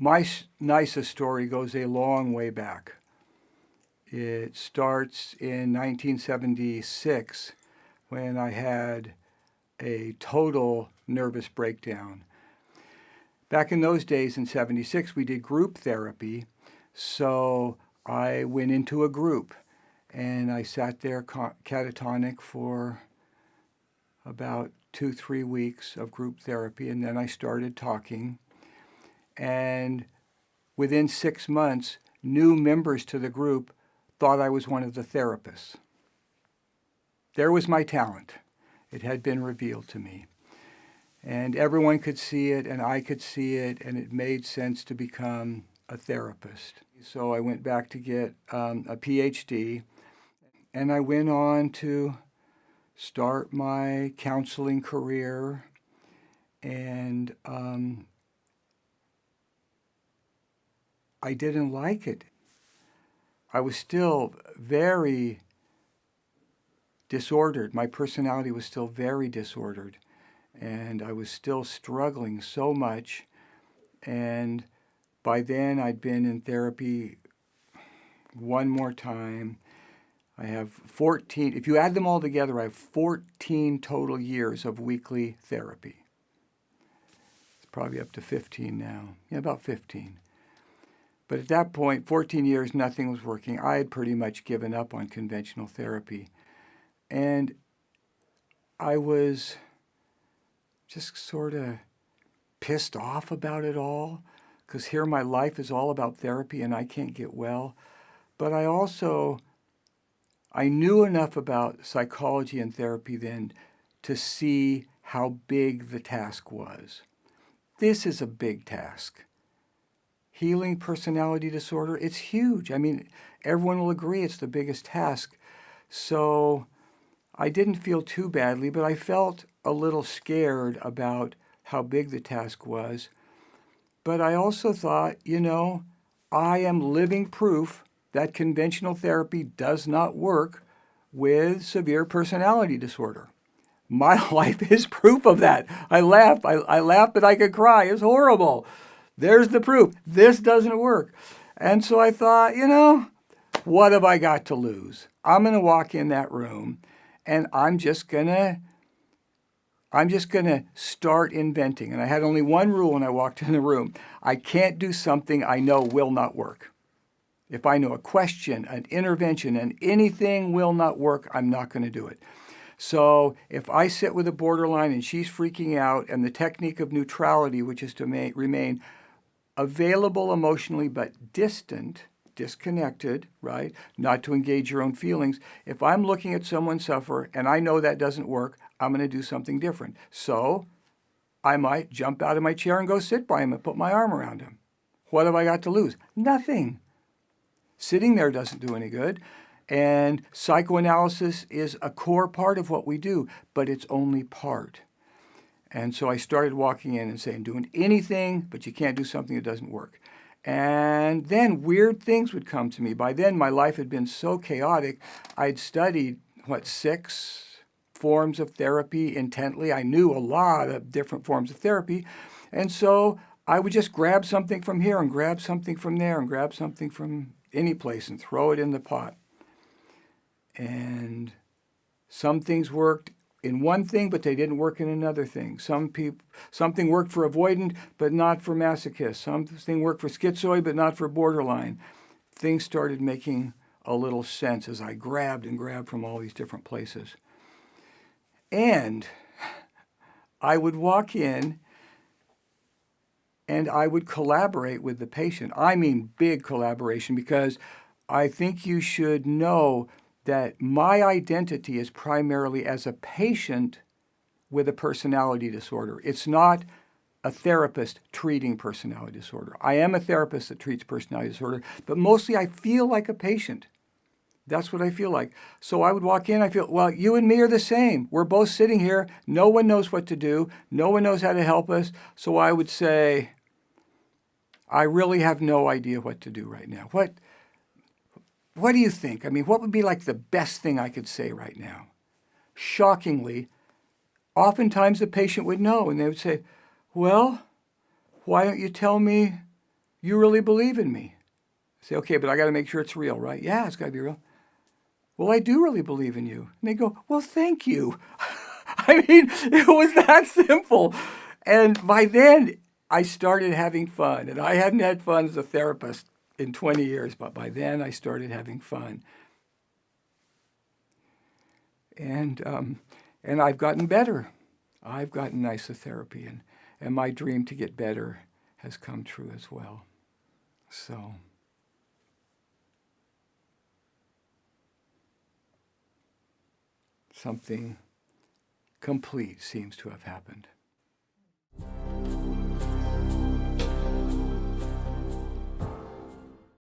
My Nysa story goes a long way back. It starts in 1976 when I had a total nervous breakdown. Back in those days in 76, we did group therapy, so I went into a group and I sat there catatonic for about 2-3 weeks of group therapy, and then I started talking. And within 6 months, new members to the group thought I was one of the therapists. There was my talent. It had been revealed to me. And everyone could see it, and I could see it, and it made sense to become a therapist. So I went back to get a PhD, and I went on to start my counseling career, and I didn't like it. I was still very disordered. My personality was still very disordered, and I was still struggling so much. And by then I'd been in therapy one more time. I have 14, if you add them all together, I have 14 total years of weekly therapy. It's probably up to 15 now. Yeah, about 15. But at that point, 14 years, nothing was working. I had pretty much given up on conventional therapy. And I was just sort of pissed off about it all, because here my life is all about therapy and I can't get well. But I knew enough about psychology and therapy then to see how big the task was. This is a big task. Healing personality disorder, it's huge. I mean, everyone will agree it's the biggest task. So I didn't feel too badly, but I felt a little scared about how big the task was. But I also thought, I am living proof that conventional therapy does not work with severe personality disorder. My life is proof of that. I laugh, but I could cry. It's horrible. There's the proof. This doesn't work. And so I thought, what have I got to lose? I'm going to walk in that room and I'm just going to start inventing. And I had only one rule when I walked in the room. I can't do something I know will not work. If I know a question, an intervention, and anything will not work, I'm not going to do it. So if I sit with a borderline and she's freaking out, and the technique of neutrality, which is to remain available emotionally but disconnected, right? Not to engage your own feelings. If I'm looking at someone suffer and I know that doesn't work, I'm going to do something different. So I might jump out of my chair and go sit by him and put my arm around him. What have I got to lose? Nothing. Sitting there doesn't do any good. And psychoanalysis is a core part of what we do, but it's only part. And so I started walking in and saying, doing anything, but you can't do something that doesn't work. And then weird things would come to me. By then, my life had been so chaotic. I'd studied, 6 forms of therapy intently. I knew a lot of different forms of therapy. And so I would just grab something from here and grab something from there and grab something from any place and throw it in the pot. And some things worked in one thing, but they didn't work in another thing. Something worked for avoidant, but not for masochist. Something worked for schizoid, but not for borderline. Things started making a little sense as I grabbed from all these different places. And I would walk in and I would collaborate with the patient. I mean big collaboration, because I think you should know that my identity is primarily as a patient with a personality disorder. It's not a therapist treating personality disorder. I am a therapist that treats personality disorder, but mostly I feel like a patient. That's what I feel like. So I would walk in, I feel, well, you and me are the same. We're both sitting here. No one knows what to do. No one knows how to help us. So I would say, I really have no idea what to do right now. What do you think? I mean, what would be like the best thing I could say right now? Shockingly, oftentimes the patient would know, and they would say, well, why don't you tell me you really believe in me. I say, okay, but I got to make sure it's real, right? Yeah, it's got to be real. Well, I do really believe in you. And they go, well, thank you. I mean, it was that simple. And by then, I started having fun. And I hadn't had fun as a therapist in 20 years, but by then I started having fun. And I've gotten better. I've gotten Nysa therapy, and my dream to get better has come true as well. So something complete seems to have happened.